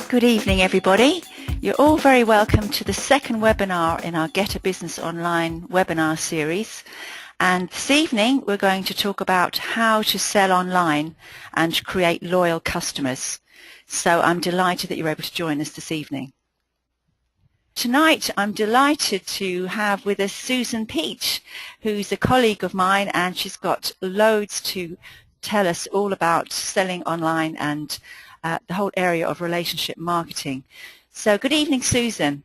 Good evening, everybody. You're all very welcome to the second webinar in our Get a Business Online webinar series. And this evening, we're going to talk about how to sell online and create loyal customers. So I'm delighted that you're able to join us this evening. Tonight, I'm delighted to have with us Susan Peach, who's a colleague of mine, and she's got loads to tell us all about selling online and the whole area of relationship marketing. So good evening, Susan.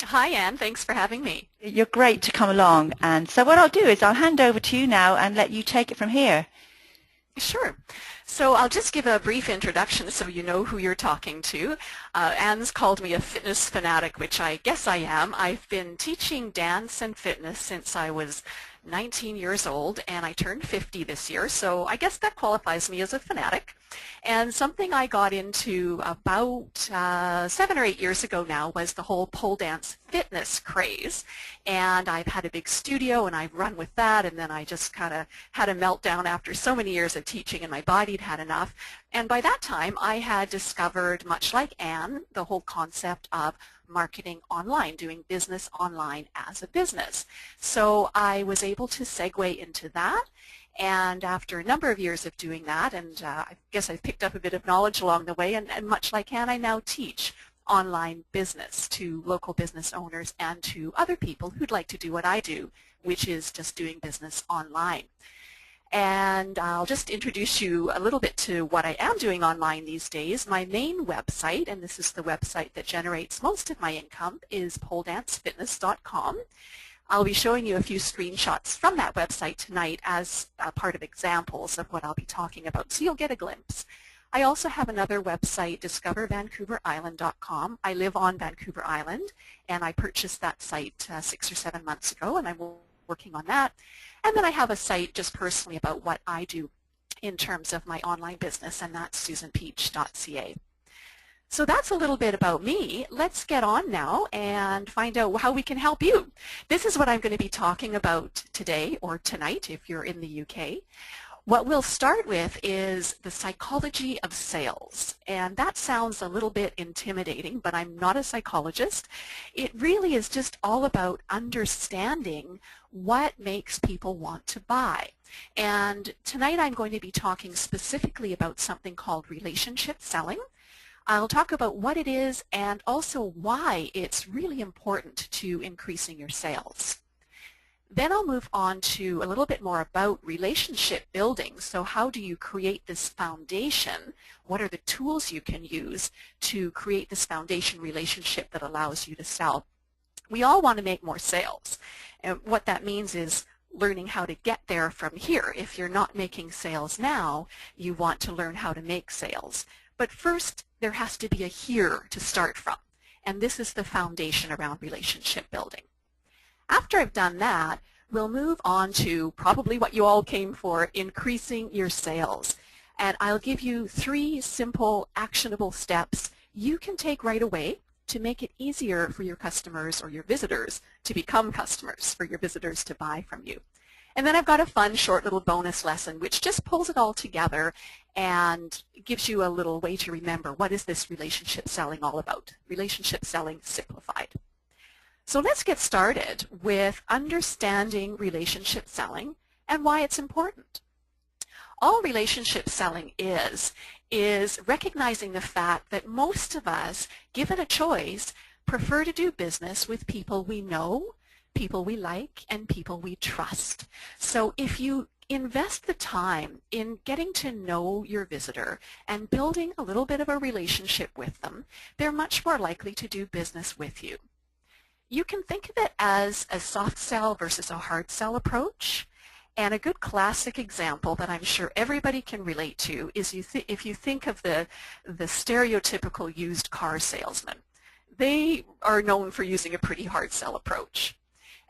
Hi, Anne. Thanks for having me. You're great to come along. And so what I'll do is I'll hand over to you now and let you take it from here. Sure. So I'll just give a brief introduction so you know who you're talking to. Anne's called me a fitness fanatic, which I guess I am. I've been teaching dance and fitness since I was 19 years old, and I turned 50 this year, so I guess that qualifies me as a fanatic. And something I got into about 7 or 8 years ago now was the whole pole dance fitness craze. And I've had a big studio and I've run with that, and then I just kind of had a meltdown after so many years of teaching and my body had had enough. And by that time I had discovered, much like Anne, the whole concept of marketing online, doing business online as a business. So I was able to segue into that, and after a number of years of doing that, and I guess I've picked up a bit of knowledge along the way, and much like Anne, I now teach online business to local business owners and to other people who'd like to do what I do, which is just doing business online. And I'll just introduce you a little bit to what I am doing online these days. My main website, and this is the website that generates most of my income, is poledancefitness.com. I'll be showing you a few screenshots from that website tonight as a part of examples of what I'll be talking about, so you'll get a glimpse. I also have another website, discovervancouverisland.com. I live on Vancouver Island, and I purchased that site 6 or 7 months ago, and I'm working on that. And then I have a site just personally about what I do in terms of my online business, and that's susanpeach.ca. So that's a little bit about me. Let's get on now and find out how we can help you. This is what I'm going to be talking about today, or tonight if you're in the UK. What we'll start with is the psychology of sales, and that sounds a little bit intimidating, but I'm not a psychologist. It really is just all about understanding what makes people want to buy. And tonight I'm going to be talking specifically about something called relationship selling. I'll talk about what it is and also why it's really important to increasing your sales. Then I'll move on to a little bit more about relationship building. So how do you create this foundation? What are the tools you can use to create this foundation relationship that allows you to sell? We all want to make more sales. And what that means is learning how to get there from here. If you're not making sales now, you want to learn how to make sales. But first, there has to be a here to start from. And this is the foundation around relationship building. After I've done that, we'll move on to probably what you all came for, increasing your sales. And I'll give you 3 simple, actionable steps you can take right away to make it easier for your customers or your visitors to become customers, for your visitors to buy from you. And then I've got a fun, short little bonus lesson which just pulls it all together and gives you a little way to remember, what is this relationship selling all about? Relationship selling simplified. So let's get started with understanding relationship selling and why it's important. All relationship selling is recognizing the fact that most of us, given a choice, prefer to do business with people we know, people we like, and people we trust. So if you invest the time in getting to know your visitor and building a little bit of a relationship with them, they're much more likely to do business with you. You can think of it as a soft sell versus a hard sell approach. And a good classic example that I'm sure everybody can relate to is if you think of the stereotypical used car salesman. They are known for using a pretty hard sell approach.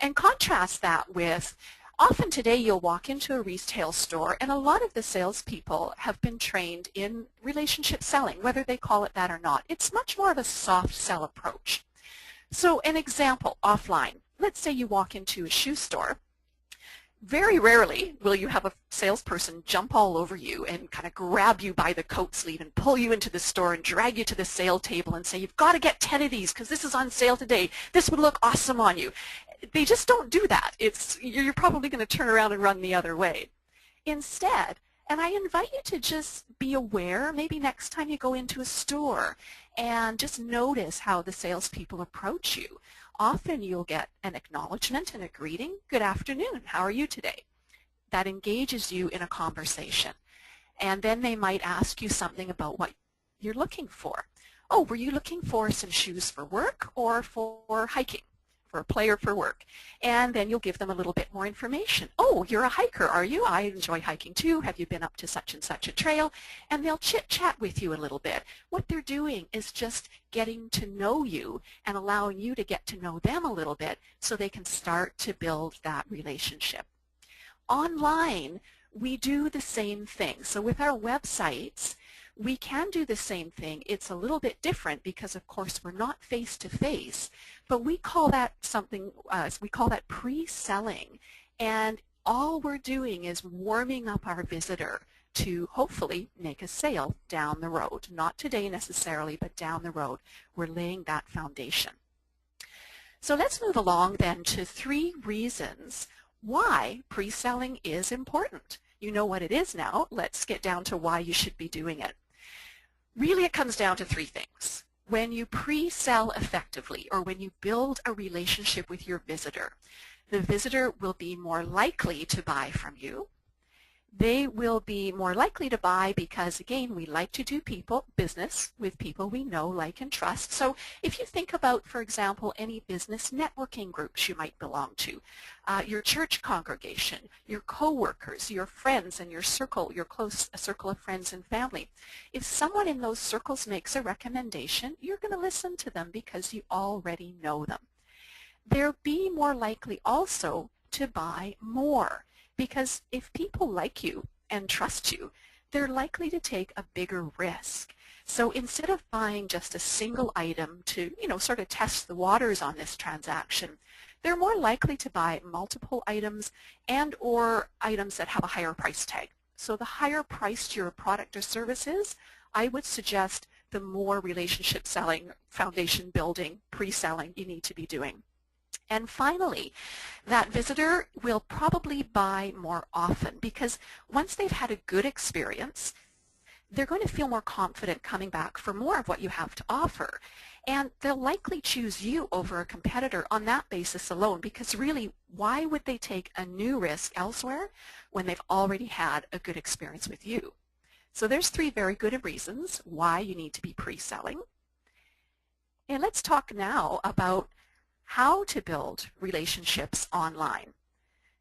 And contrast that with, often today you'll walk into a retail store and a lot of the salespeople have been trained in relationship selling, whether they call it that or not. It's much more of a soft sell approach. So an example offline, let's say you walk into a shoe store. Very rarely will you have a salesperson jump all over you and kind of grab you by the coat sleeve and pull you into the store and drag you to the sale table and say, you've got to get 10 of these because this is on sale today. This would look awesome on you. They just don't do that. You're probably going to turn around and run the other way. Instead, and I invite you to just be aware, maybe next time you go into a store, and just notice how the salespeople approach you. Often you'll get an acknowledgement and a greeting. Good afternoon, how are you today? That engages you in a conversation. And then they might ask you something about what you're looking for. Oh, were you looking for some shoes for work or for hiking? For play or for work? And then you'll give them a little bit more information. Oh, you're a hiker, are you? I enjoy hiking too. Have you been up to such and such a trail? And they'll chit-chat with you a little bit. What they're doing is just getting to know you and allowing you to get to know them a little bit so they can start to build that relationship. Online, we do the same thing. So with our websites, we can do the same thing. It's a little bit different because, of course, we're not face-to-face, but we call that we call that pre-selling. And all we're doing is warming up our visitor to hopefully make a sale down the road. Not today necessarily, but down the road. We're laying that foundation. So let's move along then to 3 reasons why pre-selling is important. You know what it is now. Let's get down to why you should be doing it. Really, it comes down to 3 things. When you pre-sell effectively, or when you build a relationship with your visitor, the visitor will be more likely to buy from you. They will be more likely to buy because, again, we like to do business with people we know, like, and trust. So if you think about, for example, any business networking groups you might belong to, your church congregation, your co-workers, your friends, and your close circle of friends and family. If someone in those circles makes a recommendation, you're going to listen to them because you already know them. They'll be more likely also to buy more. Because if people like you and trust you, they're likely to take a bigger risk. So instead of buying just a single item to, sort of test the waters on this transaction, they're more likely to buy multiple items and or items that have a higher price tag. So the higher priced your product or service is, I would suggest the more relationship selling, foundation building, pre-selling you need to be doing. And finally, that visitor will probably buy more often because once they've had a good experience, they're going to feel more confident coming back for more of what you have to offer. And they'll likely choose you over a competitor on that basis alone because really, why would they take a new risk elsewhere when they've already had a good experience with you? So there's 3 very good reasons why you need to be pre-selling. And let's talk now about how to build relationships online.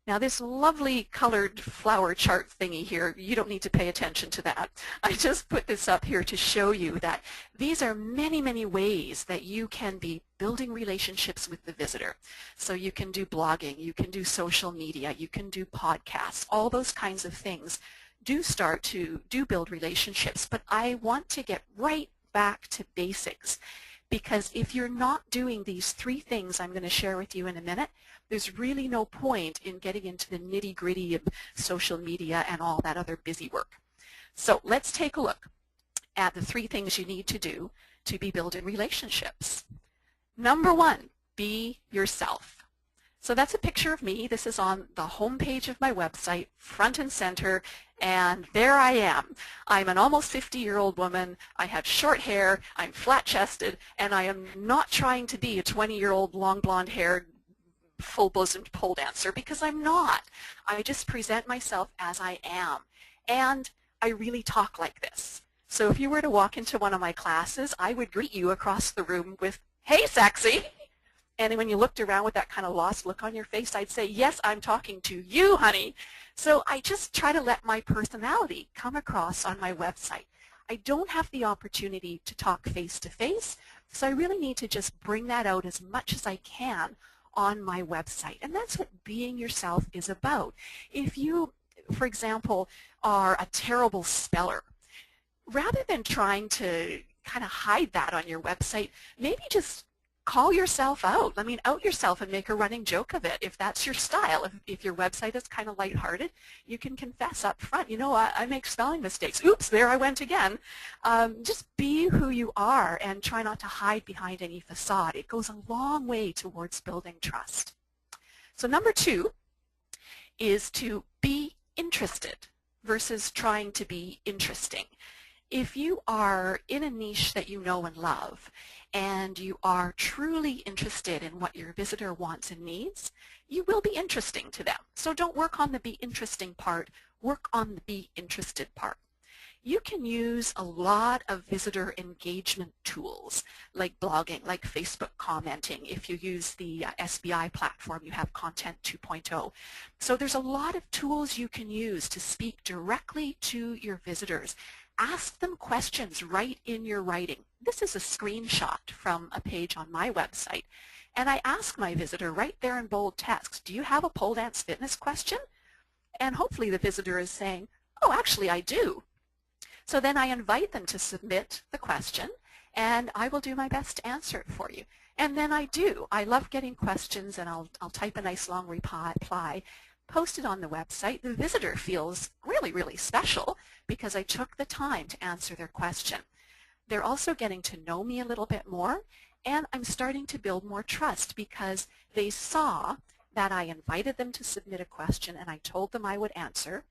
Now this lovely colored flower chart thingy here, you don't need to pay attention to that. I just put this up here to show you that these are many, many ways that you can be building relationships with the visitor. So you can do blogging, you can do social media, you can do podcasts, all those kinds of things do build relationships. But I want to get right back to basics. Because if you're not doing these 3 things I'm going to share with you in a minute, there's really no point in getting into the nitty-gritty of social media and all that other busy work. So let's take a look at the 3 things you need to do to be building relationships. Number 1, be yourself. So that's a picture of me. This is on the home page of my website, front and center, and there I am. I'm an almost 50-year-old woman. I have short hair, I'm flat-chested, and I am not trying to be a 20-year-old long blonde-haired, full-bosomed pole dancer because I'm not. I just present myself as I am, and I really talk like this. So if you were to walk into one of my classes, I would greet you across the room with, "Hey, sexy!" And when you looked around with that kind of lost look on your face, I'd say, "Yes, I'm talking to you, honey." So I just try to let my personality come across on my website. I don't have the opportunity to talk face-to-face, so I really need to just bring that out as much as I can on my website. And that's what being yourself is about. If you, for example, are a terrible speller, rather than trying to kind of hide that on your website, maybe just call yourself out. I mean, out yourself and make a running joke of it. If that's your style, if your website is kind of lighthearted, you can confess up front, you know, I make spelling mistakes. Oops, there I went again. Just be who you are and try not to hide behind any facade. It goes a long way towards building trust. So number 2 is to be interested versus trying to be interesting. If you are in a niche that you know and love, and you are truly interested in what your visitor wants and needs, you will be interesting to them. So don't work on the be interesting part, work on the be interested part. You can use a lot of visitor engagement tools like blogging, like Facebook commenting. If you use the SBI platform, you have Content 2.0. So there's a lot of tools you can use to speak directly to your visitors. Ask them questions right in your writing. This is a screenshot from a page on my website. And I ask my visitor right there in bold text, do you have a pole dance fitness question? And hopefully the visitor is saying, oh, actually I do. So then I invite them to submit the question, and I will do my best to answer it for you. And then I do. I love getting questions, and I'll type a nice long reply, post it on the website. The visitor feels really, really special because I took the time to answer their question. They're also getting to know me a little bit more, and I'm starting to build more trust because they saw that I invited them to submit a question and I told them I would answer,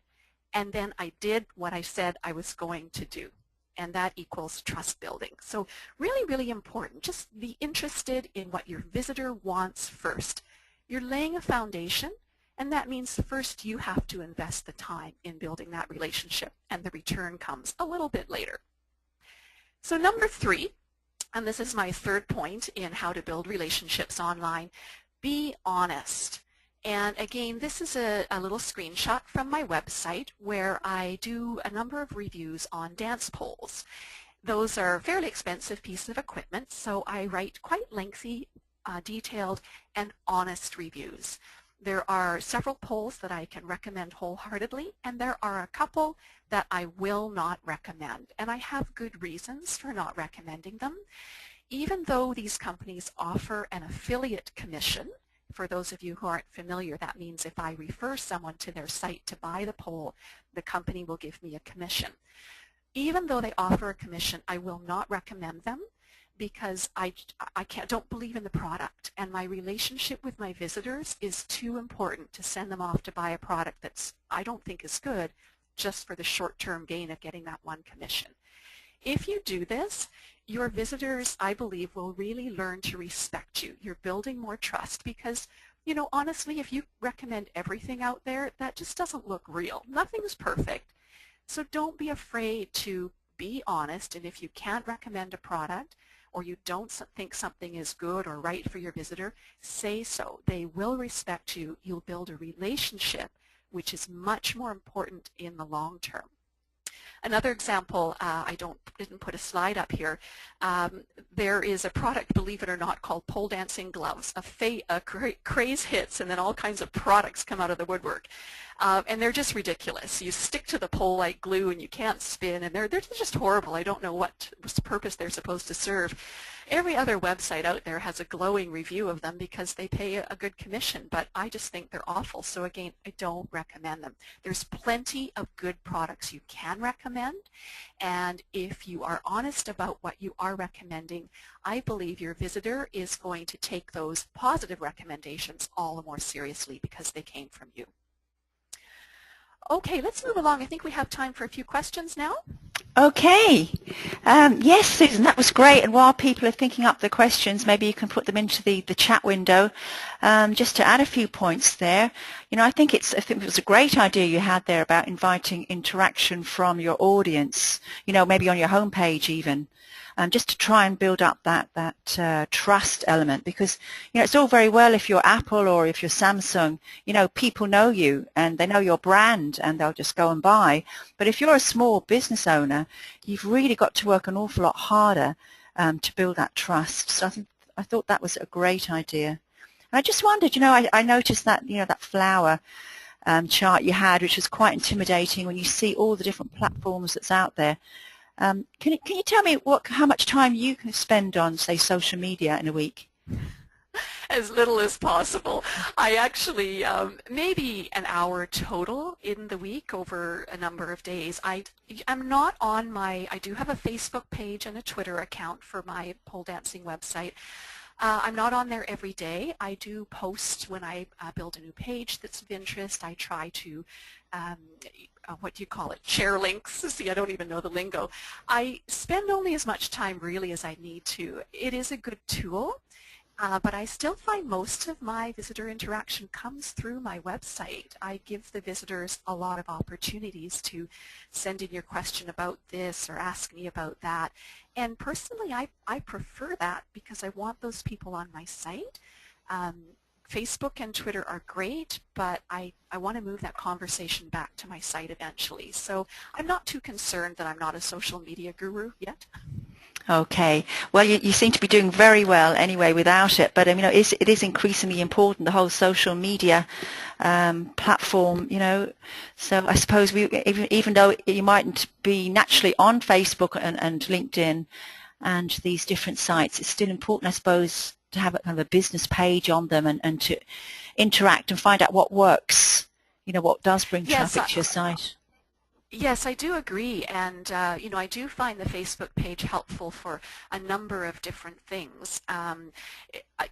and then I did what I said I was going to do, and that equals trust building. So really, really important. Just be interested in what your visitor wants first. You're laying a foundation, and that means first you have to invest the time in building that relationship, and the return comes a little bit later. So number 3, and this is my third point in how to build relationships online, be honest. And again, this is a little screenshot from my website where I do a number of reviews on dance poles. Those are fairly expensive pieces of equipment, so I write quite lengthy, detailed, and honest reviews. There are several poles that I can recommend wholeheartedly, and there are a couple that I will not recommend. And I have good reasons for not recommending them. Even though these companies offer an affiliate commission, for those of you who aren't familiar, that means if I refer someone to their site to buy the pole, the company will give me a commission. Even though they offer a commission, I will not recommend them because I don't believe in the product, and my relationship with my visitors is too important to send them off to buy a product that's I don't think is good just for the short-term gain of getting that one commission. If you do this, your visitors, I believe, will really learn to respect you. You're building more trust because, you know, honestly, if you recommend everything out there, that just doesn't look real. Nothing's perfect. So don't be afraid to be honest, and if you can't recommend a product or you don't think something is good or right for your visitor, say so. They will respect you. You'll build a relationship, which is much more important in the long term. Another example, I didn't put a slide up here. There is a product, believe it or not, called pole dancing gloves. A craze hits, and then all kinds of products come out of the woodwork. And they're just ridiculous. You stick to the pole like glue, and you can't spin, and they're just horrible. I don't know what purpose they're supposed to serve. Every other website out there has a glowing review of them because they pay a good commission, but I just think they're awful. So again, I don't recommend them. There's plenty of good products you can recommend, and if you are honest about what you are recommending, I believe your visitor is going to take those positive recommendations all the more seriously because they came from you. Okay, let's move along. I think we have time for a few questions now. Okay. Yes, Susan, that was great. And while people are thinking up the questions, maybe you can put them into the chat window. Just to add a few points there. You know, I think it was a great idea you had there about inviting interaction from your audience, you know, maybe on your homepage even. Just to try and build up that trust element, because you know it's all very well if you're Apple or if you're Samsung, you know, people know you and they know your brand and they'll just go and buy. But if you're a small business owner, you've really got to work an awful lot harder to build that trust. So I thought that was a great idea. And I just wondered, you know, I noticed that, you know, that flower chart you had, which was quite intimidating when you see all the different platforms that's out there. Can you tell me how much time you can spend on, say, social media in a week? as little as possible. I actually, maybe an hour total in the week over a number of days. I'm not on I do have a Facebook page and a Twitter account for my pole dancing website. I'm not on there every day. I do post when I build a new page that's of interest. I try to, what do you call it, share links. See, I don't even know the lingo. I spend only as much time really as I need to. It is a good tool. But I still find most of my visitor interaction comes through my website. I give the visitors a lot of opportunities to send in your question about this or ask me about that. And personally, I prefer that because I want those people on my site. Facebook and Twitter are great, but I want to move that conversation back to my site eventually. So I'm not too concerned that I'm not a social media guru yet. Okay. Well, you seem to be doing very well anyway without it. But it is increasingly important, the whole social media platform. So I suppose even though you mightn't be naturally on Facebook and LinkedIn and these different sites, it's still important, I suppose, to have a kind of a business page on them and to interact and find out what works. What does bring traffic to your site. Yes, I do agree, and I do find the Facebook page helpful for a number of different things.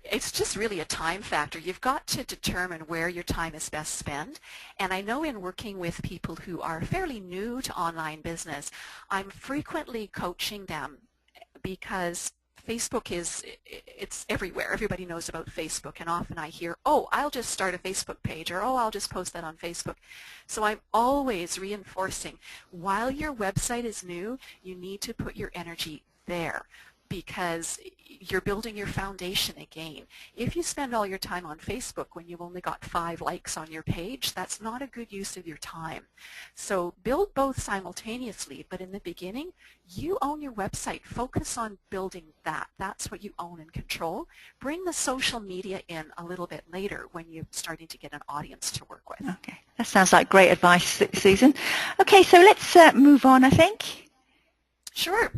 It's just really a time factor. You've got to determine where your time is best spent, and I know in working with people who are fairly new to online business, I'm frequently coaching them because Facebook it's everywhere. Everybody knows about Facebook, and often I hear, oh, I'll just start a Facebook page, or oh, I'll just post that on Facebook. So I'm always reinforcing, while your website is new, you need to put your energy there because you're building your foundation again. If you spend all your time on Facebook when you've only got 5 likes on your page, that's not a good use of your time. So build both simultaneously, but in the beginning, you own your website. Focus on building that. That's what you own and control. Bring the social media in a little bit later when you're starting to get an audience to work with. Okay, that sounds like great advice, Susan. Okay, so let's move on, I think. Sure.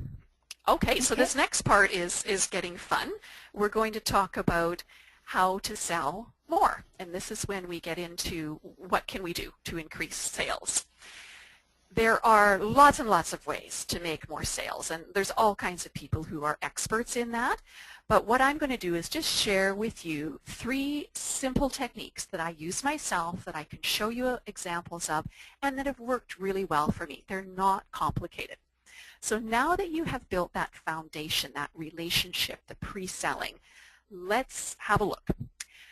Okay, so this next part is getting fun. We're going to talk about how to sell more, and this is when we get into what can we do to increase sales. There are lots and lots of ways to make more sales, and there's all kinds of people who are experts in that, but what I'm going to do is just share with you 3 simple techniques that I use myself, that I can show you examples of, and that have worked really well for me. They're not complicated. So now that you have built that foundation, that relationship, the pre-selling, let's have a look.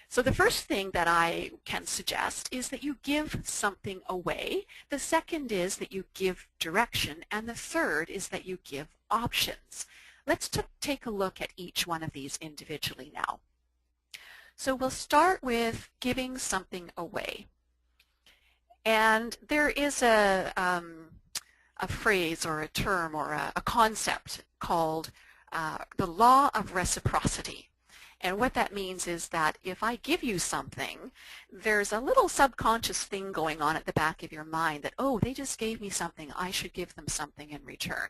So the first thing that I can suggest is that you give something away. The second is that you give direction. And the third is that you give options. Let's take a look at each one of these individually now. So we'll start with giving something away. And there is a phrase or a term or a concept called the law of reciprocity. And what that means is that if I give you something, there's a little subconscious thing going on at the back of your mind that, oh, they just gave me something, I should give them something in return.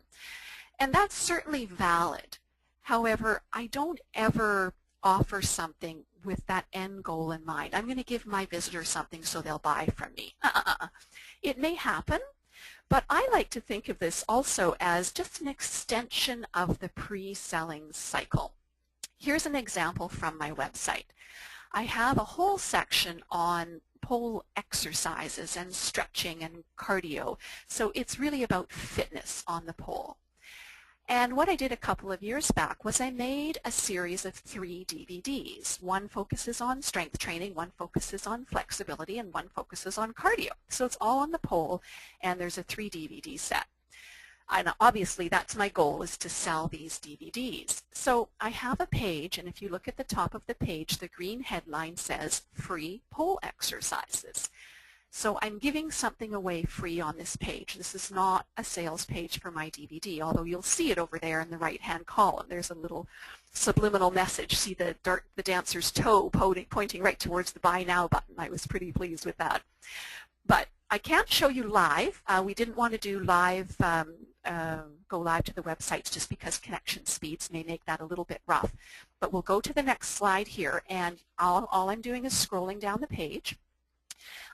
And that's certainly valid. However, I don't ever offer something with that end goal in mind. I'm going to give my visitor something so they'll buy from me. It may happen, but I like to think of this also as just an extension of the pre-selling cycle. Here's an example from my website. I have a whole section on pole exercises and stretching and cardio. So it's really about fitness on the pole. And what I did a couple of years back was I made a series of 3 DVDs. One focuses on strength training, one focuses on flexibility, and one focuses on cardio. So it's all on the pole, and there's a 3 DVD set. And obviously that's my goal, is to sell these DVDs. So I have a page, and if you look at the top of the page, the green headline says free pole exercises. So I'm giving something away free on this page. This is not a sales page for my DVD, although you'll see it over there in the right-hand column. There's a little subliminal message. See the dancer's toe pointing right towards the Buy Now button. I was pretty pleased with that. But I can't show you live. We didn't want to do live go live to the websites just because connection speeds may make that a little bit rough. But we'll go to the next slide here, and all I'm doing is scrolling down the page.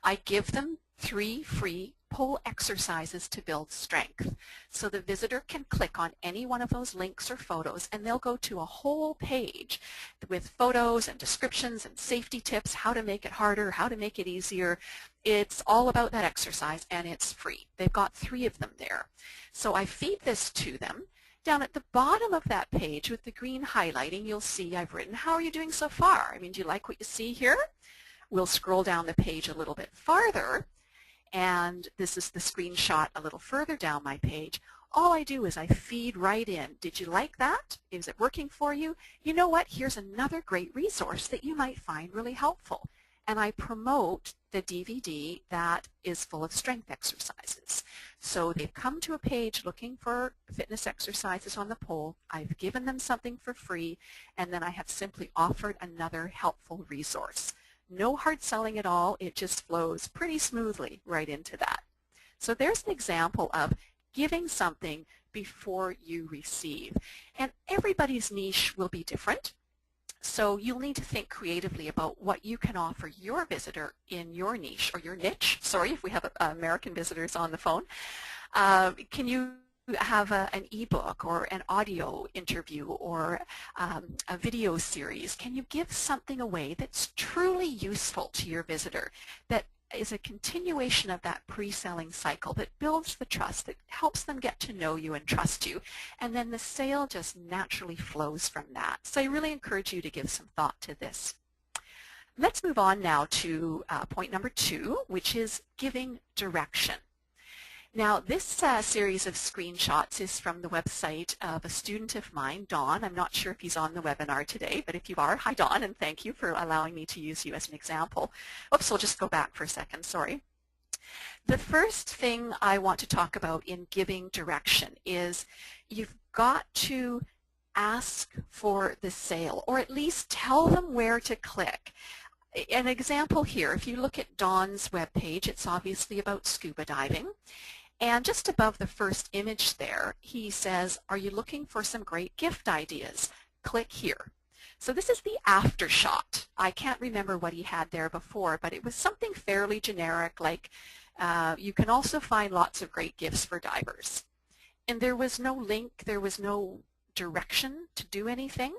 I give them 3 free pull exercises to build strength. So the visitor can click on any one of those links or photos, and they'll go to a whole page with photos and descriptions and safety tips, how to make it harder, how to make it easier. It's all about that exercise, and it's free. They've got 3 of them there. So I feed this to them. Down at the bottom of that page with the green highlighting, you'll see I've written, how are you doing so far? I mean, do you like what you see here? We'll scroll down the page a little bit farther, and this is the screenshot a little further down my page. All I do is I feed right in. Did you like that? Is it working for you? You know what? Here's another great resource that you might find really helpful. And I promote the DVD that is full of strength exercises. So they've come to a page looking for fitness exercises on the pole. I've given them something for free, and then I have simply offered another helpful resource. No hard selling at all. It just flows pretty smoothly right into that. So there's an example of giving something before you receive. And everybody's niche will be different. So you'll need to think creatively about what you can offer your visitor in your niche, or your niche. Sorry if we have American visitors on the phone. Can you have an ebook or an audio interview or a video series? Can you give something away that's truly useful to your visitor, that is a continuation of that pre-selling cycle, that builds the trust, that helps them get to know you and trust you, and then the sale just naturally flows from that. So I really encourage you to give some thought to this. Let's move on now to point number 2, which is giving direction. Now, this series of screenshots is from the website of a student of mine, Dawn. I'm not sure if he's on the webinar today, but if you are, hi Dawn, and thank you for allowing me to use you as an example. Oops, we'll just go back for a second, sorry. The first thing I want to talk about in giving direction is you've got to ask for the sale, or at least tell them where to click. An example here, if you look at Dawn's webpage, it's obviously about scuba diving. And just above the first image there, he says, are you looking for some great gift ideas? Click here. So this is the after shot. I can't remember what he had there before, but it was something fairly generic, like you can also find lots of great gifts for divers. And there was no link, there was no direction to do anything.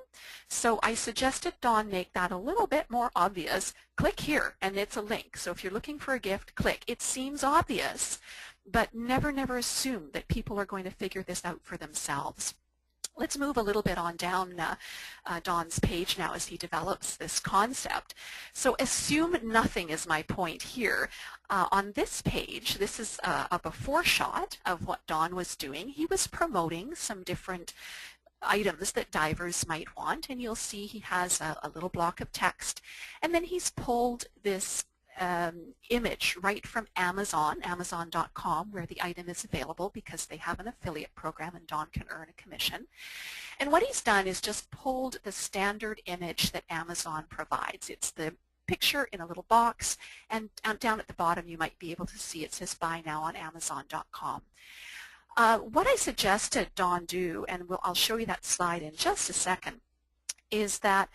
So I suggested Dawn make that a little bit more obvious. Click here, and it's a link. So if you're looking for a gift, click. It seems obvious, but never assume that people are going to figure this out for themselves. Let's move a little bit on down Dawn's page now as he develops this concept. So assume nothing is my point here. On this page, this is a before shot of what Dawn was doing. He was promoting some different items that divers might want, and you'll see he has a little block of text, and then he's pulled this image right from Amazon, Amazon.com, where the item is available because they have an affiliate program and Dawn can earn a commission. And what he's done is just pulled the standard image that Amazon provides. It's the picture in a little box, and down at the bottom you might be able to see it says buy now on Amazon.com. What I suggested Dawn do, and I'll show you that slide in just a second, is that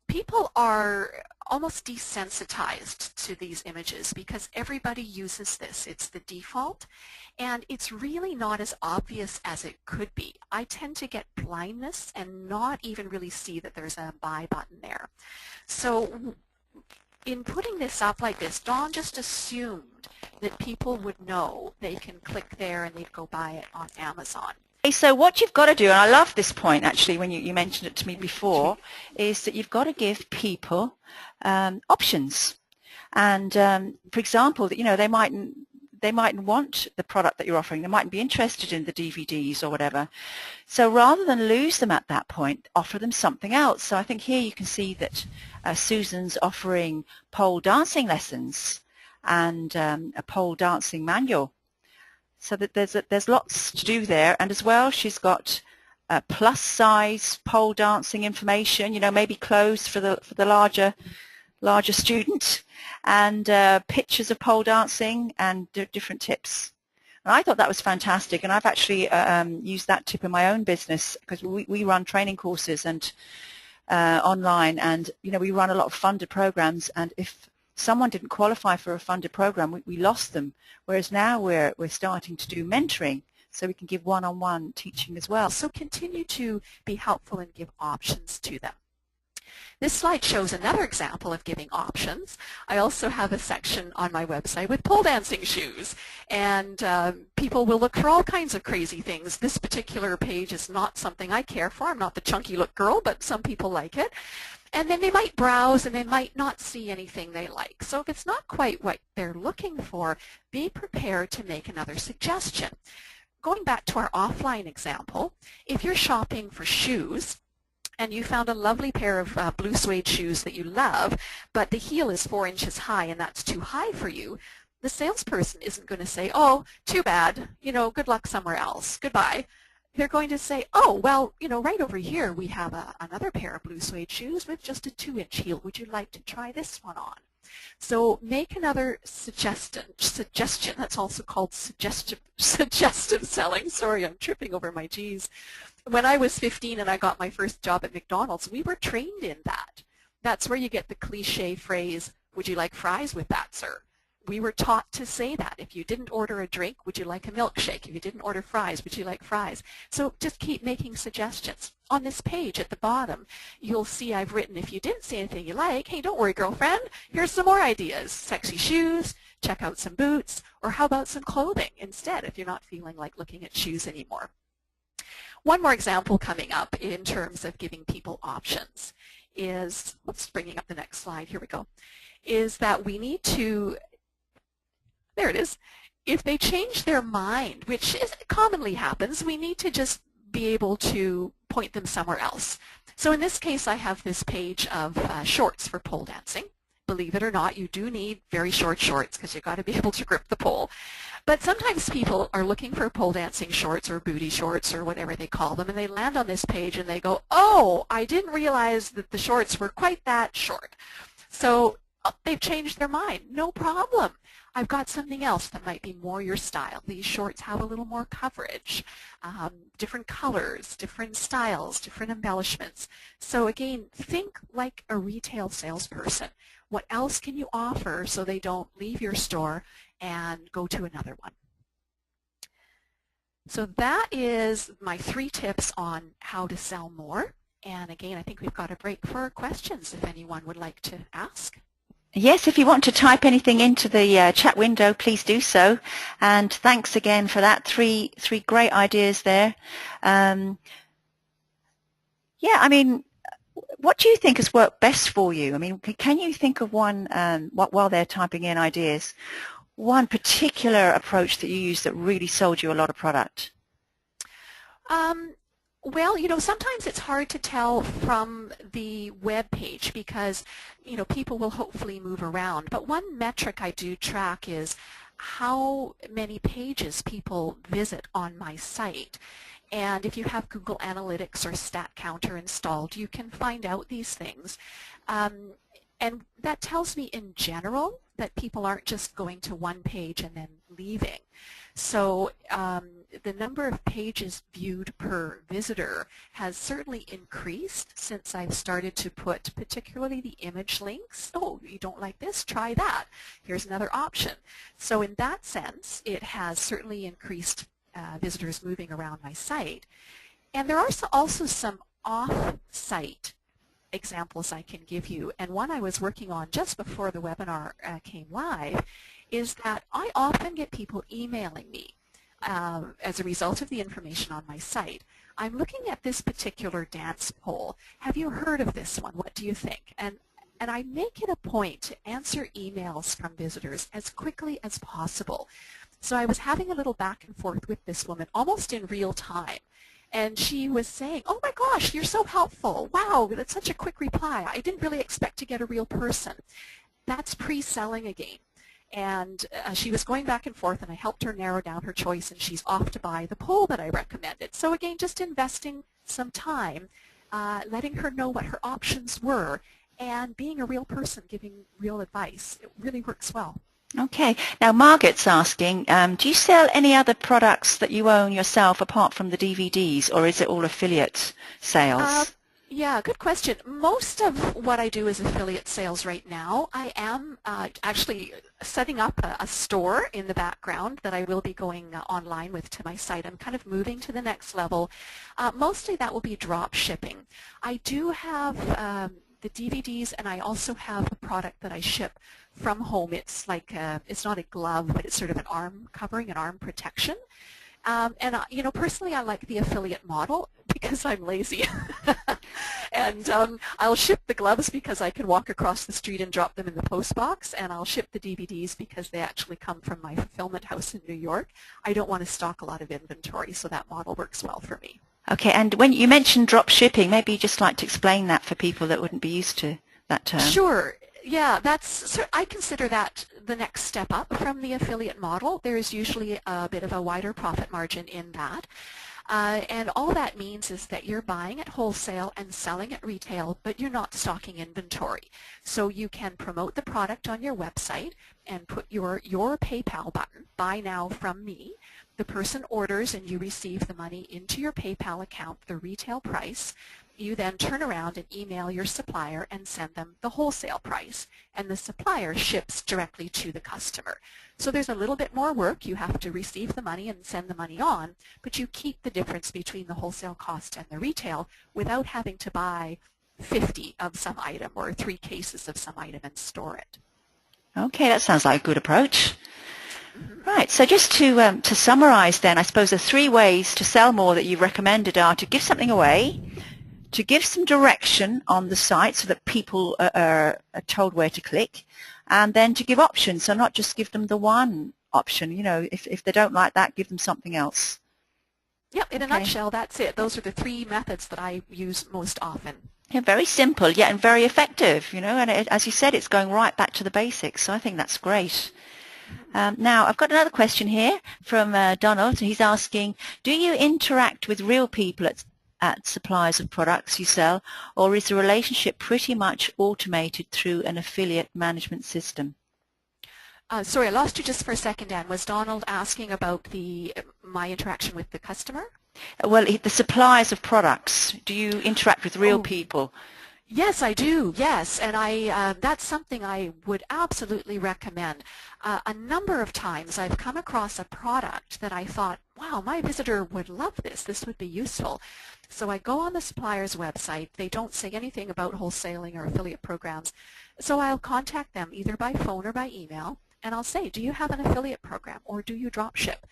people are almost desensitized to these images because everybody uses this. It's the default, and it's really not as obvious as it could be. I tend to get blindness and not even really see that there's a buy button there. So in putting this up like this, Dawn just assumed that people would know they can click there and they'd go buy it on Amazon. So what you've got to do, and I love this point actually when you mentioned it to me before, is that you've got to give people options. And for example, they mightn't want the product that you're offering. They mightn't be interested in the DVDs or whatever. So rather than lose them at that point, offer them something else. So I think here you can see that Susan's offering pole dancing lessons and a pole dancing manual. So that there's lots to do there, and as well she's got plus size pole dancing information, maybe clothes for the larger student, and pictures of pole dancing and different tips. And I thought that was fantastic, and I've actually used that tip in my own business because we run training courses and online, and we run a lot of funded programs, and if someone didn't qualify for a funded program, we lost them, whereas now we're starting to do mentoring, so we can give one-on-one teaching as well. So continue to be helpful and give options to them. This slide shows another example of giving options. I also have a section on my website with pole dancing shoes, and people will look for all kinds of crazy things. This particular page is not something I care for. I'm not the chunky look girl, but some people like it. And then they might browse and they might not see anything they like. So if it's not quite what they're looking for, be prepared to make another suggestion. Going back to our offline example, if you're shopping for shoes, and you found a lovely pair of blue suede shoes that you love, but the heel is 4 inches high and that's too high for you, the salesperson isn't going to say, oh, too bad, good luck somewhere else, goodbye. They're going to say, oh, well, right over here we have another pair of blue suede shoes with just a 2-inch heel. Would you like to try this one on? So make another suggestion. That's also called suggestive selling. Sorry, I'm tripping over my G's. When I was 15 and I got my first job at McDonald's, we were trained in that. That's where you get the cliche phrase, would you like fries with that, sir? We were taught to say that. If you didn't order a drink, would you like a milkshake? If you didn't order fries, would you like fries? So just keep making suggestions. On this page at the bottom, you'll see I've written, if you didn't see anything you like, hey, don't worry, girlfriend, here's some more ideas. Sexy shoes, check out some boots, or how about some clothing instead if you're not feeling like looking at shoes anymore. One more example coming up in terms of giving people options is, let's bringing up the next slide, here we go, is that we need to, there it is, if they change their mind, which commonly happens, we need to just be able to point them somewhere else. So in this case, I have this page of shorts for pole dancing. Believe it or not, you do need very short shorts because you've got to be able to grip the pole. But sometimes people are looking for pole dancing shorts or booty shorts or whatever they call them, and they land on this page and they go, oh, I didn't realize that the shorts were quite that short. So they've changed their mind. No problem. I've got something else that might be more your style. These shorts have a little more coverage, different colors, different styles, different embellishments. So again, think like a retail salesperson. What else can you offer so they don't leave your store and go to another one? So that is my 3 tips on how to sell more. And again, I think we've got a break for questions if anyone would like to ask. Yes, if you want to type anything into the chat window, please do so. And thanks again for that. Three great ideas there. Yeah, I mean, what do you think has worked best for you? I mean, can you think of one, while they're typing in ideas, one particular approach that you used that really sold you a lot of product? Well, sometimes it's hard to tell from the web page because, people will hopefully move around. But one metric I do track is how many pages people visit on my site. And if you have Google Analytics or Stat Counter installed, you can find out these things. And that tells me in general that people aren't just going to one page and then leaving. So the number of pages viewed per visitor has certainly increased since I've started to put particularly the image links. Oh, you don't like this? Try that. Here's another option. So in that sense, it has certainly increased visitors moving around my site. And there are also some off-site examples I can give you. And one I was working on just before the webinar came live is that I often get people emailing me as a result of the information on my site. I'm looking at this particular dance pole. Have you heard of this one? What do you think? And I make it a point to answer emails from visitors as quickly as possible. So I was having a little back and forth with this woman almost in real time. And she was saying, oh my gosh, you're so helpful. Wow, that's such a quick reply. I didn't really expect to get a real person. That's pre-selling again. And she was going back and forth, and I helped her narrow down her choice, and she's off to buy the pole that I recommended. So again, just investing some time, letting her know what her options were, and being a real person, giving real advice. It really works well. Okay. Now, Margaret's asking, do you sell any other products that you own yourself apart from the DVDs, or is it all affiliate Uh, sales? yeah, good question. Most of what I do is affiliate sales right now. I am actually setting up a store in the background that I will be going online with to my site. I'm kind of moving to the next level. Mostly that will be drop shipping. I do have the DVDs, and I also have a product that I ship from home. It's like it's not a glove, but it's sort of an arm covering, an arm protection. And you know, personally, I like the affiliate model because I'm lazy. And I'll ship the gloves because I can walk across the street and drop them in the post box, and I'll ship the DVDs because they actually come from my fulfillment house in New York. I don't want to stock a lot of inventory, so that model works well for me. Okay, and when you mentioned drop shipping, maybe you'd just like to explain that for people that wouldn't be used to that term. Sure. Yeah, I consider that the next step up from the affiliate model. There's usually a bit of a wider profit margin in that. And all that means is that you're buying at wholesale and selling at retail, but you're not stocking inventory. So you can promote the product on your website and put your PayPal button, buy now from me. The person orders and you receive the money into your PayPal account, the retail price. You then turn around and email your supplier and send them the wholesale price, and the supplier ships directly to the customer. So there's a little bit more work. You have to receive the money and send the money on, but you keep the difference between the wholesale cost and the retail without having to buy 50 of some item or 3 cases of some item and store it. Okay, that sounds like a good approach. Right, so just to summarize then, I suppose the 3 ways to sell more that you've recommended are to give something away, to give some direction on the site so that people are told where to click, and then to give options, so not just give them the one option. You know, if they don't like that, give them something else. Yep, in a Okay. nutshell, that's it. Those are the 3 methods that I use most often. Yeah, very simple, yet and very effective, you know, and as you said, it's going right back to the basics, so I think that's great. Now, I've got another question here from Donald. He's asking, do you interact with real people at suppliers of products you sell, or is the relationship pretty much automated through an affiliate management system? Sorry, I lost you just for a second, Anne. Was Donald asking about my interaction with the customer? Well, the suppliers of products, do you interact with real Oh, people? yes, I do. Yes, and that's something I would absolutely recommend. A number of times I've come across a product that I thought, wow, my visitor would love this. This would be useful. So I go on the supplier's website. They don't say anything about wholesaling or affiliate programs. So I'll contact them either by phone or by email, and I'll say, do you have an affiliate program or do you drop ship?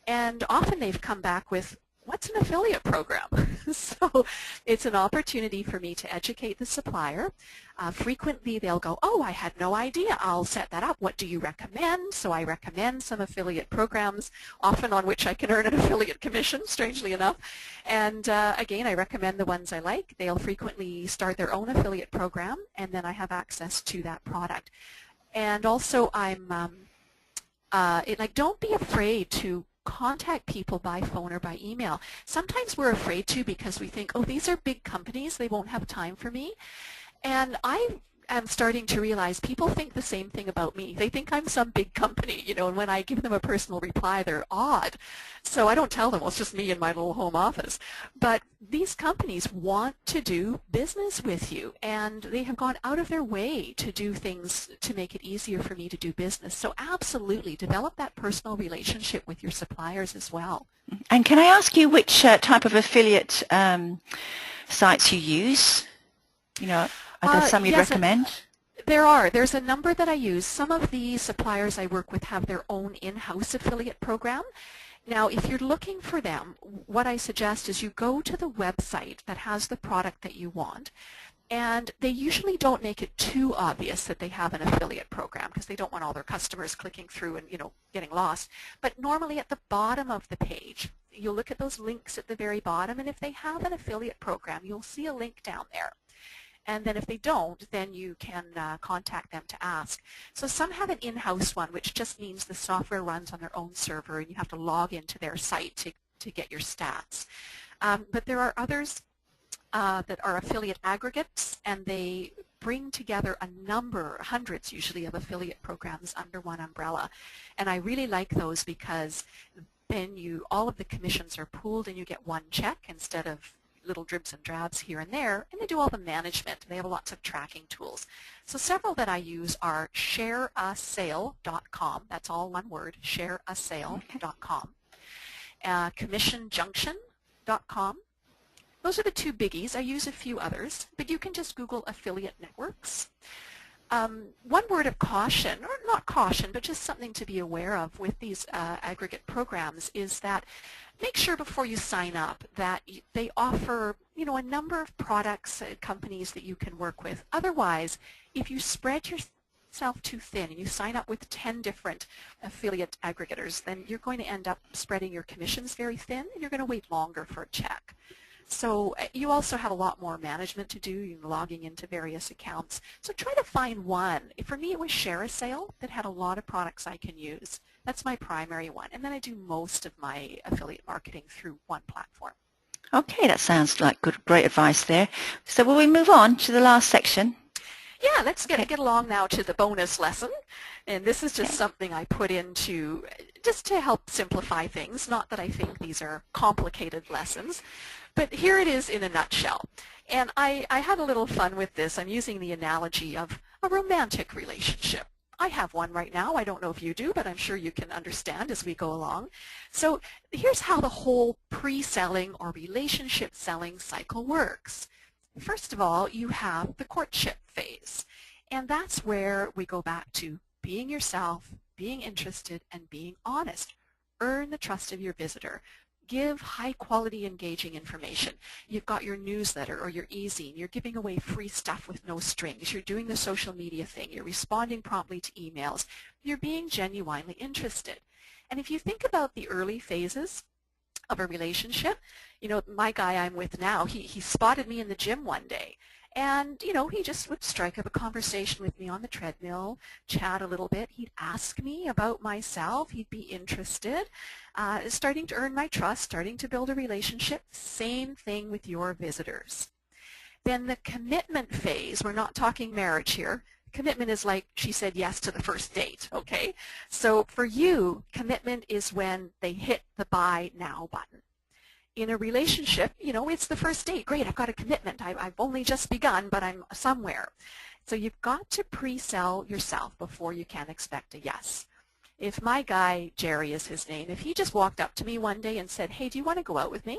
And often they've come back with, what's an affiliate program? So it's an opportunity for me to educate the supplier. Frequently they'll go, oh, I had no idea. I'll set that up. What do you recommend? So I recommend some affiliate programs, often on which I can earn an affiliate commission, strangely enough. And again, I recommend the ones I like. They'll frequently start their own affiliate program, and then I have access to that product. And also don't be afraid to contact people by phone or by email. Sometimes we're afraid to because we think, oh, these are big companies, they won't have time for me. And I am starting to realize people think the same thing about me. They think I'm some big company, you know, and when I give them a personal reply, they're odd. So I don't tell them, well, it's just me in my little home office. But these companies want to do business with you, and they have gone out of their way to do things to make it easier for me to do business. So absolutely, develop that personal relationship with your suppliers as well. And can I ask you which type of affiliate sites you use? You know, are there some you'd Yes, recommend? there's a number that I use. Some of the suppliers I work with have their own in-house affiliate program. Now, if you're looking for them, what I suggest is you go to the website that has the product that you want, and they usually don't make it too obvious that they have an affiliate program because they don't want all their customers clicking through and, you know, getting lost. But normally at the bottom of the page, you'll look at those links at the very bottom, and if they have an affiliate program, you'll see a link down there. And then if they don't, then you can contact them to ask. So some have an in-house one, which just means the software runs on their own server and you have to log into their site to get your stats. But there are others that are affiliate aggregates, and they bring together a number, hundreds usually, of affiliate programs under one umbrella. And I really like those because then all of the commissions are pooled and you get one check instead of little dribs and drabs here and there, and they do all the management. They have lots of tracking tools. So several that I use are shareasale.com. That's all one word, shareasale.com. commissionjunction.com. Those are the two biggies. I use a few others, but you can just Google affiliate networks. One word of caution, or not caution, but just something to be aware of with these aggregate programs is that make sure before you sign up that they offer, a number of products and companies that you can work with. Otherwise, if you spread yourself too thin and you sign up with 10 different affiliate aggregators, then you're going to end up spreading your commissions very thin and you're going to wait longer for a check. So you also have a lot more management to do, logging into various accounts. So try to find one. For me, it was ShareASale that had a lot of products I can use. That's my primary one. And then I do most of my affiliate marketing through one platform. Okay, that sounds like great advice there. So will we move on to the last section? Yeah, let's get along now to the bonus lesson. And this is just something I put into just to help simplify things. Not that I think these are complicated lessons, but here it is in a nutshell. And I had a little fun with this. I'm using the analogy of a romantic relationship. I have one right now. I don't know if you do, but I'm sure you can understand as we go along. So here's how the whole pre-selling or relationship selling cycle works. First of all, you have the courtship phase, and that's where we go back to being yourself, being interested, and being honest. Earn the trust of your visitor. Give high-quality, engaging information. You've got your newsletter or your e-zine. You're giving away free stuff with no strings. You're doing the social media thing. You're responding promptly to emails. You're being genuinely interested. And if you think about the early phases of a relationship, my guy I'm with now, he spotted me in the gym one day. And, he just would strike up a conversation with me on the treadmill, chat a little bit. He'd ask me about myself. He'd be interested, starting to earn my trust, starting to build a relationship. Same thing with your visitors. Then the commitment phase, we're not talking marriage here. Commitment is like she said yes to the first date, okay? So for you, commitment is when they hit the buy now button. In a relationship, it's the first date. Great, I've got a commitment. I've only just begun, but I'm somewhere. So you've got to pre-sell yourself before you can expect a yes. If my guy, Jerry is his name, if he just walked up to me one day and said, hey, do you want to go out with me?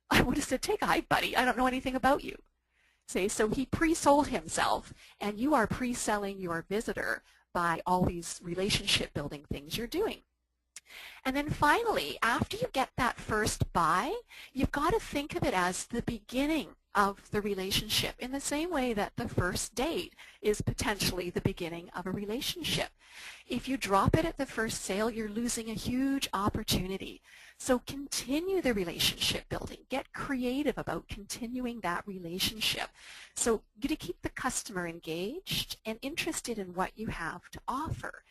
I would have said, take a hike, buddy. I don't know anything about you. See, so he pre-sold himself, and you are pre-selling your visitor by all these relationship building things you're doing. And then finally, after you get that first buy, you've got to think of it as the beginning of the relationship in the same way that the first date is potentially the beginning of a relationship. If you drop it at the first sale, you're losing a huge opportunity. So continue the relationship building. Get creative about continuing that relationship. So you got to keep the customer engaged and interested in what you have to offer.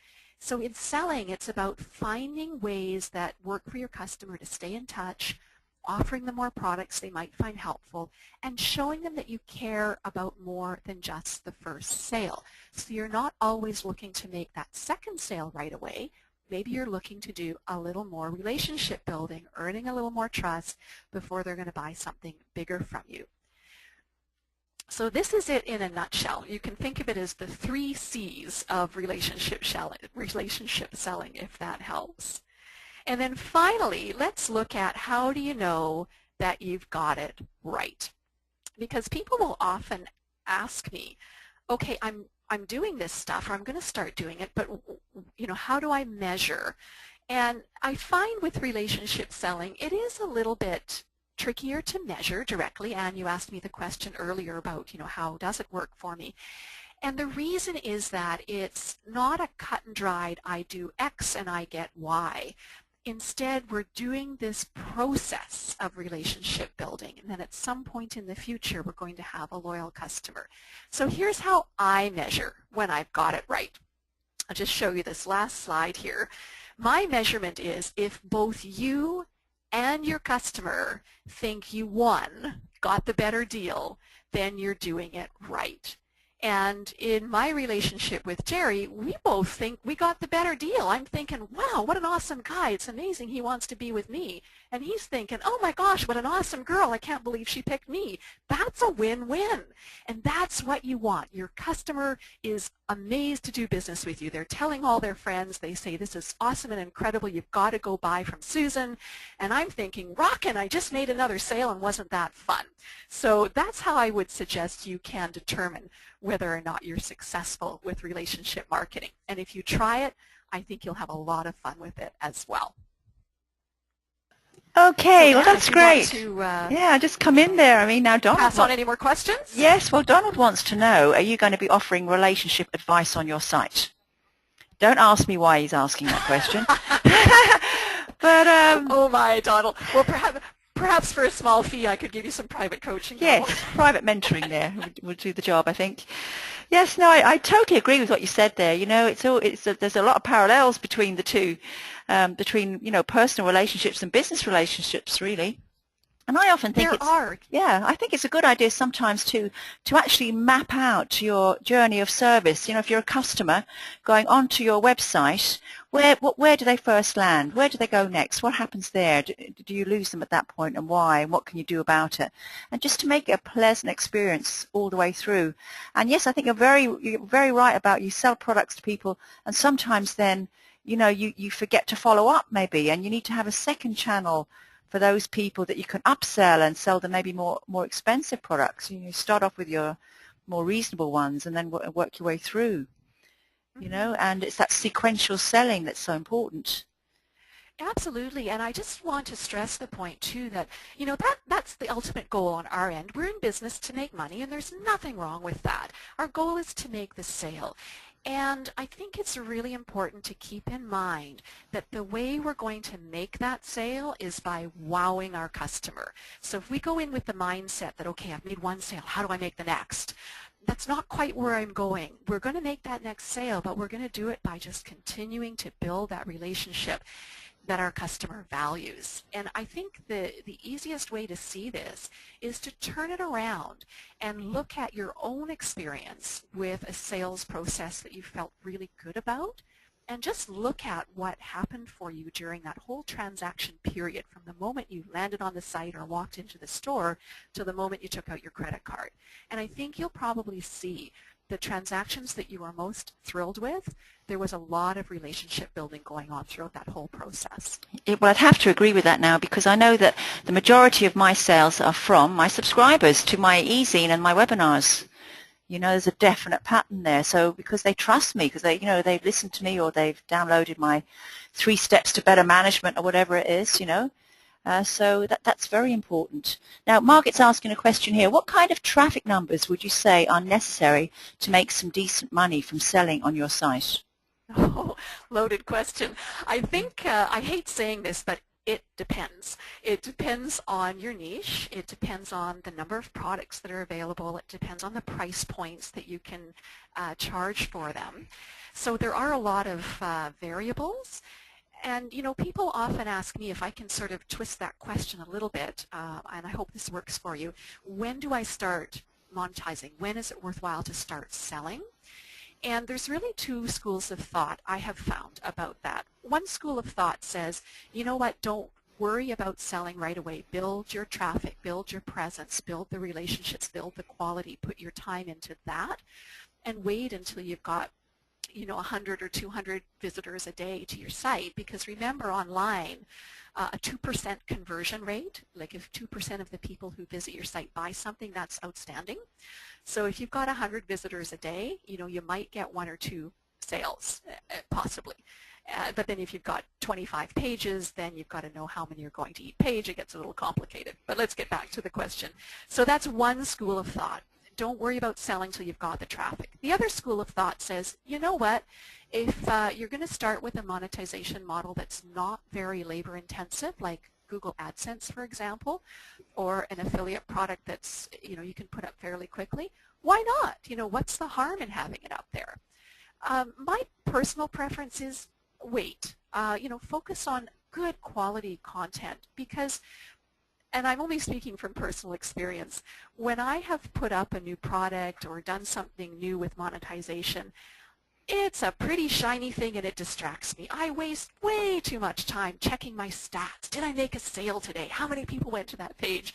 So in selling, it's about finding ways that work for your customer to stay in touch, offering them more products they might find helpful, and showing them that you care about more than just the first sale. So you're not always looking to make that second sale right away. Maybe you're looking to do a little more relationship building, earning a little more trust before they're going to buy something bigger from you. So this is it in a nutshell. You can think of it as the 3 C's of relationship selling, if that helps. And then finally, let's look at how do you know that you've got it right? Because people will often ask me, okay, I'm doing this stuff, or I'm going to start doing it, but how do I measure? And I find with relationship selling, it is a little bit trickier to measure directly, and you asked me the question earlier about, how does it work for me? And the reason is that it's not a cut and dried, I do X and I get Y. Instead, we're doing this process of relationship building, and then at some point in the future, we're going to have a loyal customer. So here's how I measure when I've got it right. I'll just show you this last slide here. My measurement is if both you and your customer think you won, got the better deal, then you're doing it right. And in my relationship with Jerry, we both think we got the better deal. I'm thinking, wow, what an awesome guy. It's amazing he wants to be with me. And he's thinking, oh my gosh, what an awesome girl. I can't believe she picked me. That's a win-win. And that's what you want. Your customer is amazed to do business with you. They're telling all their friends. They say, this is awesome and incredible. You've got to go buy from Susan. And I'm thinking, rockin', I just made another sale and wasn't that fun? So that's how I would suggest you can determine whether or not you're successful with relationship marketing. And if you try it, I think you'll have a lot of fun with it as well. Okay, So, well that's great. Yeah, just come in there. I mean, now Donald pass on any more questions? Yes, well Donald wants to know, are you going to be offering relationship advice on your site? Don't ask me why he's asking that question. But oh my, Donald. Well, perhaps for a small fee I could give you some private coaching. Yes, private mentoring there would do the job, I think. Yes, no, I totally agree with what you said there. You know, there's a lot of parallels between the two, between, you know, personal relationships and business relationships, really. And I often think I think it's a good idea sometimes to actually map out your journey of service. You know, if you're a customer going onto your website, where do they first land? Where do they go next? What happens there? Do you lose them at that point, and why? And what can you do about it? And just to make it a pleasant experience all the way through. And yes, I think you're very right about you sell products to people, and sometimes then, you know, you forget to follow up maybe, and you need to have a second channel for those people that you can upsell and sell them maybe more expensive products. You start off with your more reasonable ones and then work your way through, you know, and it's that sequential selling that's so important. Absolutely, and I just want to stress the point too that, you know, that's the ultimate goal on our end. We're in business to make money, and there's nothing wrong with that. Our goal is to make the sale. And I think it's really important to keep in mind that the way we're going to make that sale is by wowing our customer. So if we go in with the mindset that, okay, I've made one sale, how do I make the next? That's not quite where I'm going. We're going to make that next sale, but we're going to do it by just continuing to build that relationship that our customer values. And I think the easiest way to see this is to turn it around and look at your own experience with a sales process that you felt really good about, and just look at what happened for you during that whole transaction period from the moment you landed on the site or walked into the store to the moment you took out your credit card. And I think you'll probably see the transactions that you were most thrilled with, there was a lot of relationship building going on throughout that whole process. Well, I'd have to agree with that now, because I know that the majority of my sales are from my subscribers to my e-zine and my webinars. You know, there's a definite pattern there. So because they trust me, because they've listened to me, or they've downloaded my 3 Steps to Better Management or whatever it is, you know. So that's very important. Now, Margaret's asking a question here. What kind of traffic numbers would you say are necessary to make some decent money from selling on your site? Oh, loaded question. I think, I hate saying this, but it depends. It depends on your niche. It depends on the number of products that are available. It depends on the price points that you can charge for them. So there are a lot of variables. And, you know, people often ask me if I can sort of twist that question a little bit, and I hope this works for you. When do I start monetizing? When is it worthwhile to start selling? And there's really 2 schools of thought I have found about that. One school of thought says, you know what, don't worry about selling right away. Build your traffic, build your presence, build the relationships, build the quality, put your time into that, and wait until you've got 100 or 200 visitors a day to your site, because remember, online, a 2% conversion rate, like if 2% of the people who visit your site buy something, that's outstanding. So if you've got 100 visitors a day, you might get 1 or 2 sales, possibly. But then if you've got 25 pages, then you've got to know how many are going to each page. It gets a little complicated. But let's get back to the question. So that's one school of thought. Don't worry about selling till you've got the traffic. The other school of thought says, you know what, if you're going to start with a monetization model that's not very labor intensive, like Google AdSense, for example, or an affiliate product that's, you can put up fairly quickly, why not? What's the harm in having it up there? My personal preference is wait. Focus on good quality content, because and I'm only speaking from personal experience, when I have put up a new product or done something new with monetization, it's a pretty shiny thing and it distracts me. I waste way too much time checking my stats. Did I make a sale today? How many people went to that page?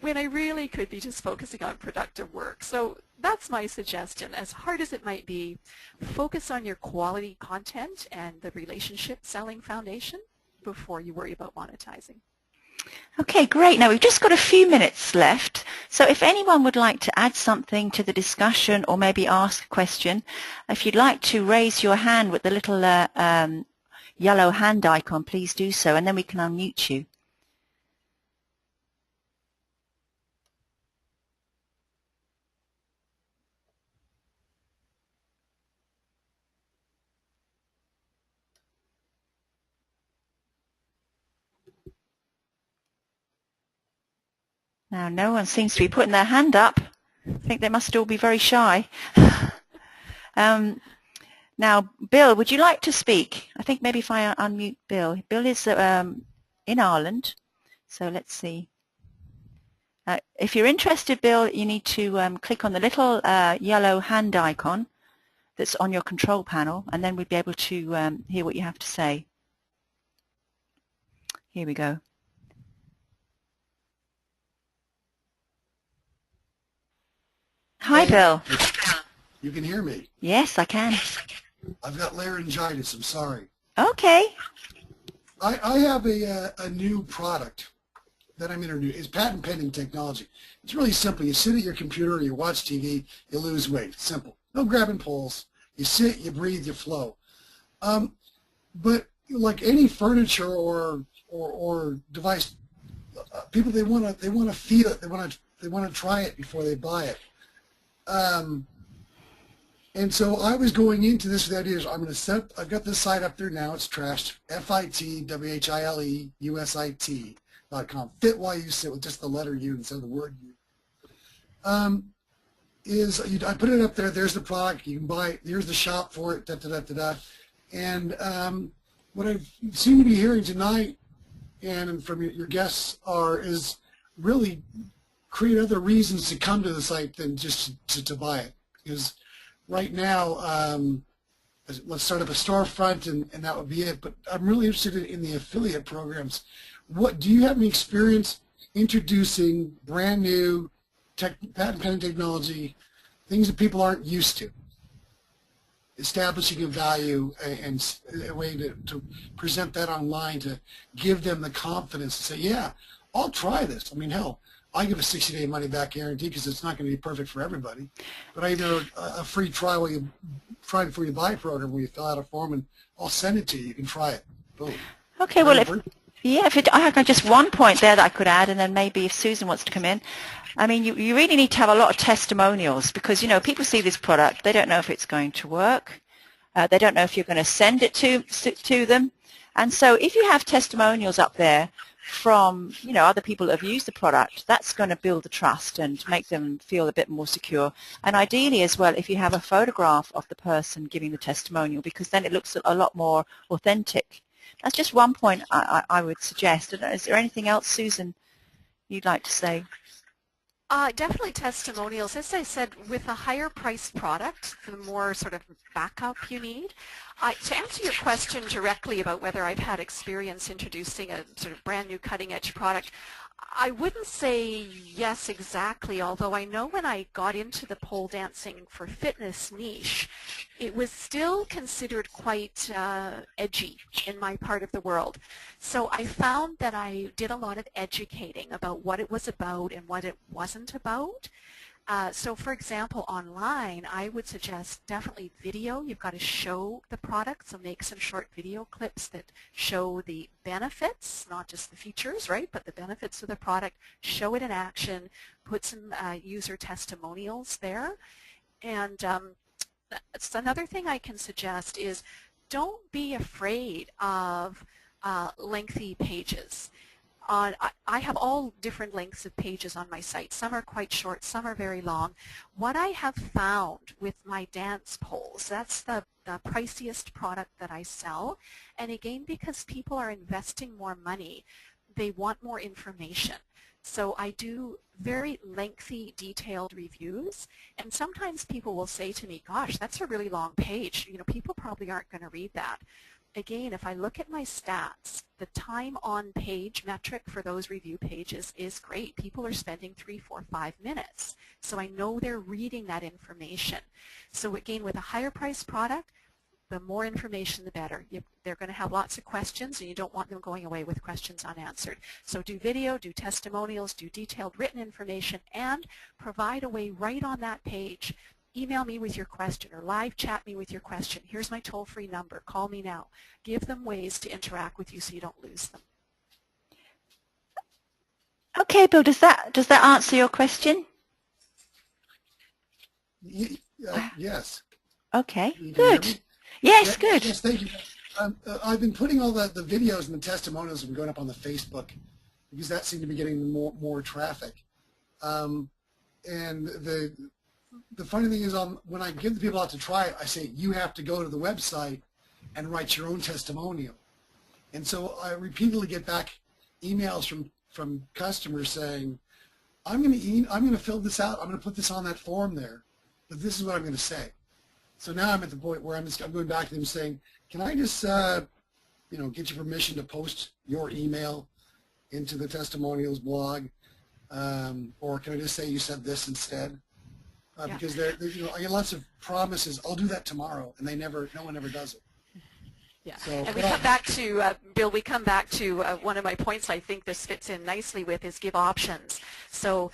When I really could be just focusing on productive work. So that's my suggestion. As hard as it might be, focus on your quality content and the relationship selling foundation before you worry about monetizing. Okay, great. Now we've just got a few minutes left. So if anyone would like to add something to the discussion or maybe ask a question, if you'd like to raise your hand with the little yellow hand icon, please do so, and then we can unmute you. Now no one seems to be putting their hand up. I think they must all be very shy. Now, Bill, would you like to speak? I think maybe if I unmute Bill. Bill is in Ireland, so let's see. If you're interested, Bill, you need to click on the little yellow hand icon that's on your control panel, and then we'd be able to hear what you have to say. Here we go. Hi, Bill. You can hear me? Yes, I can. I've got laryngitis. I'm sorry. Okay. I have a new product that I'm introducing. It's patent pending technology. It's really simple. You sit at your computer, you watch TV, you lose weight. Simple. No grabbing poles. You sit, you breathe, you flow. But like any furniture or device, people they want to feel it. They want to try it before they buy it. And so I was going into this with the idea, I'm going to set, I've got this site up there now, it's trashed, FITWHILEUSIT.com, fit while you sit with just the letter U instead of the word U. I put it up there, there's the product, you can buy it, here's the shop for it, da-da-da-da-da. And what I seem to be hearing tonight and from your guests is really create other reasons to come to the site than just to buy it. Because right now, let's start up a storefront and that would be it. But I'm really interested in the affiliate programs. What do you have any experience introducing brand new patent pending technology, things that people aren't used to, establishing a value and a way to present that online to give them the confidence to say, yeah, I'll try this. I mean, hell, I give a 60-day money-back guarantee because it's not going to be perfect for everybody. But I even have a free try before you buy program where you fill out a form and I'll send it to you. You can try it. Boom. Okay, well, I have just one point there that I could add, and then maybe if Susan wants to come in. I mean, you really need to have a lot of testimonials because, you know, people see this product, they don't know if it's going to work. They don't know if you're going to send it to them. And so if you have testimonials up there from, you know, other people that have used the product, that's going to build the trust and make them feel a bit more secure. And ideally as well, if you have a photograph of the person giving the testimonial, because then it looks a lot more authentic. That's just one point I would suggest. Is there anything else, Susan, you'd like to say? Definitely testimonials. As I said, with a higher priced product, the more sort of backup you need. To answer your question directly about whether I've had experience introducing a sort of brand new cutting edge product, I wouldn't say yes exactly, although I know when I got into the pole dancing for fitness niche, it was still considered quite edgy in my part of the world. So I found that I did a lot of educating about what it was about and what it wasn't about. So for example, online, I would suggest definitely video. You've got to show the product, so make some short video clips that show the benefits, not just the features, right, but the benefits of the product. Show it in action, put some user testimonials there. And that's another thing I can suggest is don't be afraid of lengthy pages. I have all different lengths of pages on my site. Some are quite short, some are very long. What I have found with my dance poles, that's the priciest product that I sell. And again, because people are investing more money, they want more information. So I do very lengthy, detailed reviews, and sometimes people will say to me, gosh, that's a really long page. You know, people probably aren't going to read that. Again, if I look at my stats, the time on page metric for those review pages is great. People are spending 3, 4, 5 minutes. So I know they're reading that information. So again, with a higher priced product, the more information, the better. They're going to have lots of questions, and you don't want them going away with questions unanswered. So do video, do testimonials, do detailed written information, and provide a way right on that page. Email me with your question or live chat me with your question. Here's my toll-free number. Call me now. Give them ways to interact with you so you don't lose them. Okay, Bill, does that answer your question? Yes. Okay, Can you good. hear me? Yes, good. Yes, thank you. I've been putting all the videos and the testimonials and going up on the Facebook because that seemed to be getting more traffic. And the funny thing is, when I give the people out to try it, I say you have to go to the website and write your own testimonial. And so I repeatedly get back emails from customers saying, I'm going to fill this out. I'm going to put this on that form there, but this is what I'm going to say. So now I'm at the point where I'm going back to them saying, can I just get your permission to post your email into the testimonials blog, or can I just say you said this instead? Because I get lots of promises. I'll do that tomorrow, and no one ever does it. Yeah, so, and we come back to, Bill, we come back to one of my points I think this fits in nicely with is give options. So,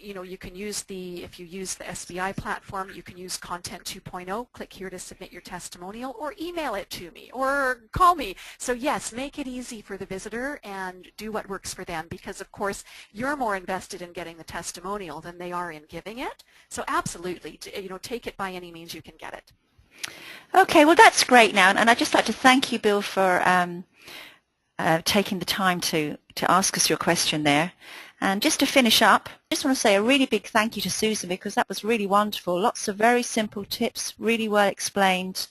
you can use if you use the SBI platform, you can use Content 2.0, click here to submit your testimonial, or email it to me, or call me. So yes, make it easy for the visitor and do what works for them, because of course you're more invested in getting the testimonial than they are in giving it. So absolutely, take it by any means you can get it. Okay, well that's great now, and I'd just like to thank you, Bill, for taking the time to ask us your question there. And just to finish up, I just want to say a really big thank you to Susan, because that was really wonderful. Lots of very simple tips, really well explained,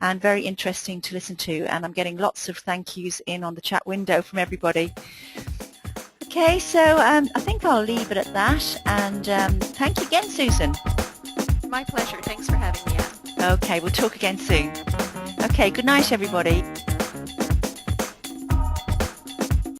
and very interesting to listen to. And I'm getting lots of thank yous in on the chat window from everybody. Okay, so I think I'll leave it at that. And thank you again, Susan. My pleasure. Thanks for having me, Anne. Okay, we'll talk again soon. Okay, good night, everybody.